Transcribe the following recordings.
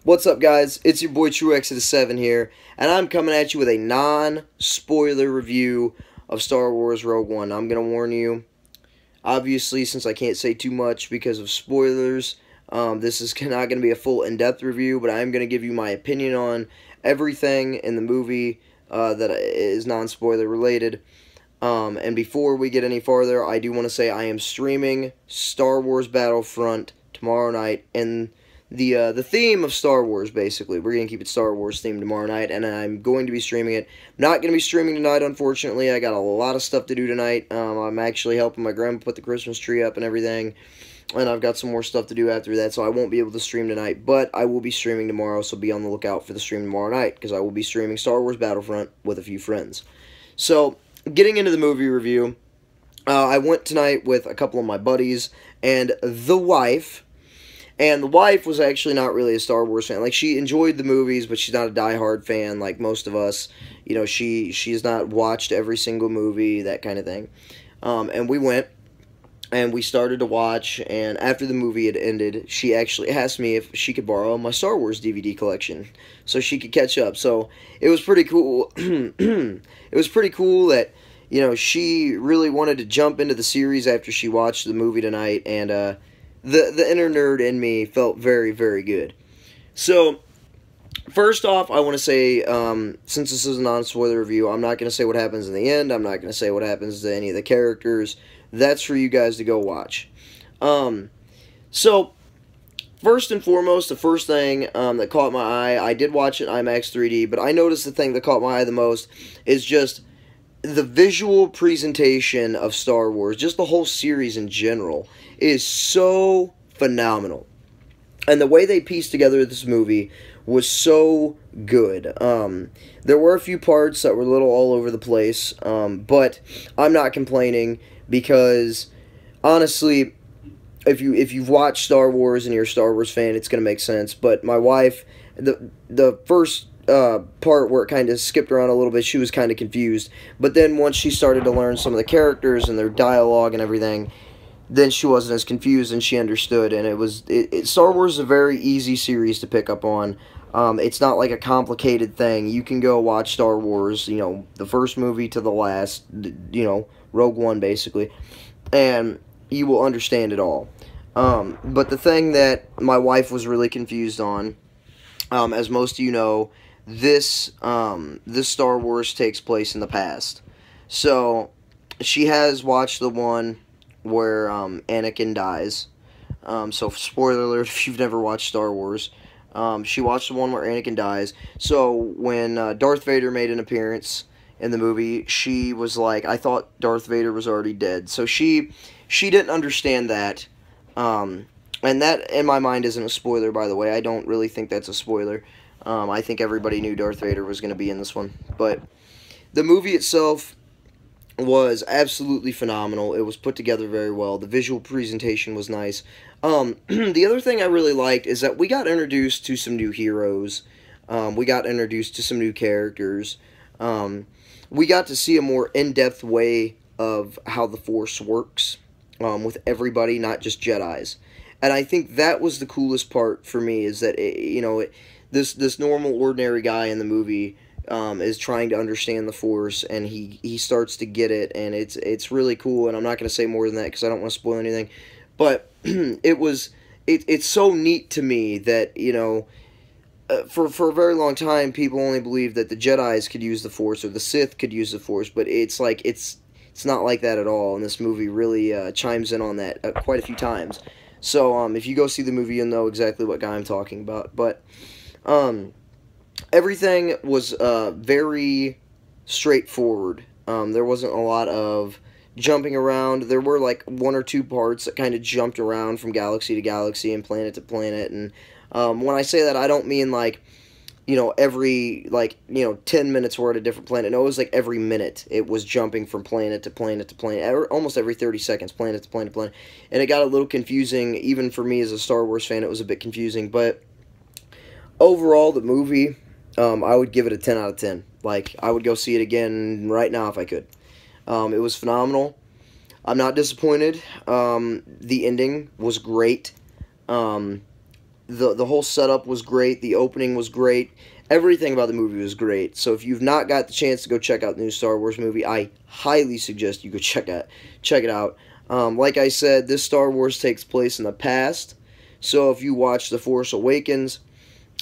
What's up, guys? It's your boy TrueX7 here, and I'm coming at you with a non-spoiler review of Star Wars Rogue One. I'm going to warn you, obviously, since I can't say too much because of spoilers, this is not going to be a full in-depth review, but I'm going to give you my opinion on everything in the movie that is non-spoiler related. And before we get any farther, I do want to say I am streaming Star Wars Battlefront tomorrow night, and the theme of Star Wars, basically. We're going to keep it Star Wars themed tomorrow night, and I'm going to be streaming it. Not going to be streaming tonight, unfortunately. I got a lot of stuff to do tonight. I'm actually helping my grandma put the Christmas tree up and everything, and I've got some more stuff to do after that, so I won't be able to stream tonight, but I will be streaming tomorrow, so be on the lookout for the stream tomorrow night, because I will be streaming Star Wars Battlefront with a few friends. So, getting into the movie review, I went tonight with a couple of my buddies and the wife. And the wife was actually not really a Star Wars fan. Like, she enjoyed the movies, but she's not a diehard fan like most of us. You know, she's not watched every single movie, that kind of thing. And we went, and we started to watch, and after the movie had ended, she actually asked me if she could borrow my Star Wars DVD collection so she could catch up. So, it was pretty cool. It was pretty cool that, you know, she really wanted to jump into the series after she watched the movie tonight, and, the inner nerd in me felt very, very good. So, first off, I want to say, since this is a non-spoiler review, I'm not going to say what happens in the end. I'm not going to say what happens to any of the characters. That's for you guys to go watch. So, first and foremost, the first thing that caught my eye, I did watch it in IMAX 3D, but I noticed the thing that caught my eye the most is just the visual presentation of Star Wars, just the whole series in general, is so phenomenal. And the way they pieced together this movie was so good. There were a few parts that were a little all over the place, but I'm not complaining because, honestly, if you've watched Star Wars and you're a Star Wars fan, it's going to make sense. But my wife, the first part where it kind of skipped around a little bit, she was kind of confused. But then once she started to learn some of the characters and their dialogue and everything, then she wasn't as confused and she understood. And Star Wars is a very easy series to pick up on. It's not like a complicated thing. You can go watch Star Wars, you know, the first movie to the last, you know, Rogue One basically, and you will understand it all. But the thing that my wife was really confused on, as most of you know, this Star Wars takes place in the past. So, she has watched the one where Anakin dies. So, spoiler alert if you've never watched Star Wars. She watched the one where Anakin dies. So, when Darth Vader made an appearance in the movie, she was like, I thought Darth Vader was already dead. So, she didn't understand that. And that, in my mind, isn't a spoiler, by the way. I don't really think that's a spoiler. I think everybody knew Darth Vader was going to be in this one. But the movie itself was absolutely phenomenal. It was put together very well. The visual presentation was nice. The other thing I really liked is that we got introduced to some new heroes. We got introduced to some new characters. We got to see a more in-depth way of how the Force works with everybody, not just Jedis. And I think that was the coolest part for me, is that, this normal, ordinary guy in the movie is trying to understand the Force, and he starts to get it, and it's really cool, and I'm not going to say more than that because I don't want to spoil anything, but it's so neat to me that, you know, for a very long time, people only believed that the Jedis could use the Force, or the Sith could use the Force, but it's not like that at all, and this movie really chimes in on that quite a few times. So, if you go see the movie, you'll know exactly what guy I'm talking about, but everything was very straightforward. There wasn't a lot of jumping around. There were like one or two parts that kind of jumped around from galaxy to galaxy and planet to planet, and when I say that, I don't mean like, you know, every, 10 minutes we're at a different planet. No, it was like every minute it was jumping from planet to planet to planet. Almost every 30 seconds, planet to planet to planet. And it got a little confusing. Even for me as a Star Wars fan, it was a bit confusing. But overall, the movie, I would give it a 10 out of 10. Like, I would go see it again right now if I could. It was phenomenal. I'm not disappointed. The ending was great. the whole setup was great. The opening was great. Everything about the movie was great. So if you've not got the chance to go check out the new Star Wars movie, I highly suggest you go check it out. Like I said, this Star Wars takes place in the past. So if you watch The Force Awakens,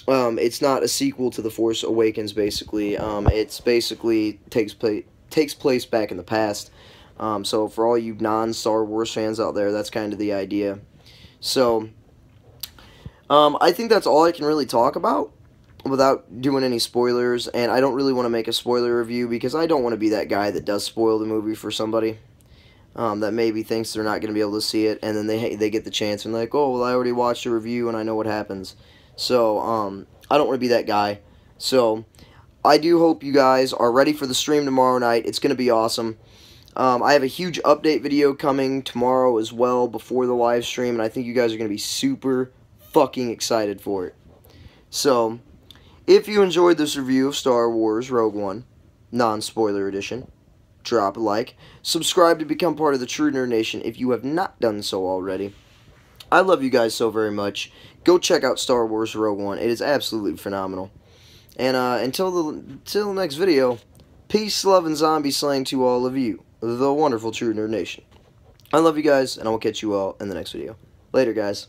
it's not a sequel to The Force Awakens. Basically, it's basically takes place back in the past. So for all you non-Star Wars fans out there, that's kind of the idea. So I think that's all I can really talk about without doing any spoilers, and I don't really want to make a spoiler review because I don't want to be that guy that does spoil the movie for somebody that maybe thinks they're not going to be able to see it, and then they get the chance and they're like, oh, well, I already watched a review and I know what happens. So I don't want to be that guy. So I do hope you guys are ready for the stream tomorrow night. It's going to be awesome. I have a huge update video coming tomorrow as well before the live stream, and I think you guys are going to be super fucking excited for it. So if you enjoyed this review of Star Wars Rogue One, non-spoiler edition, drop a like, subscribe to become part of the True Nerd Nation if you have not done so already. I love you guys so very much. Go check out Star Wars Rogue One. It is absolutely phenomenal. And until the next video, peace, love, and zombie slaying to all of you, the wonderful True Nerd Nation. I love you guys, and I will catch you all in the next video. Later, guys.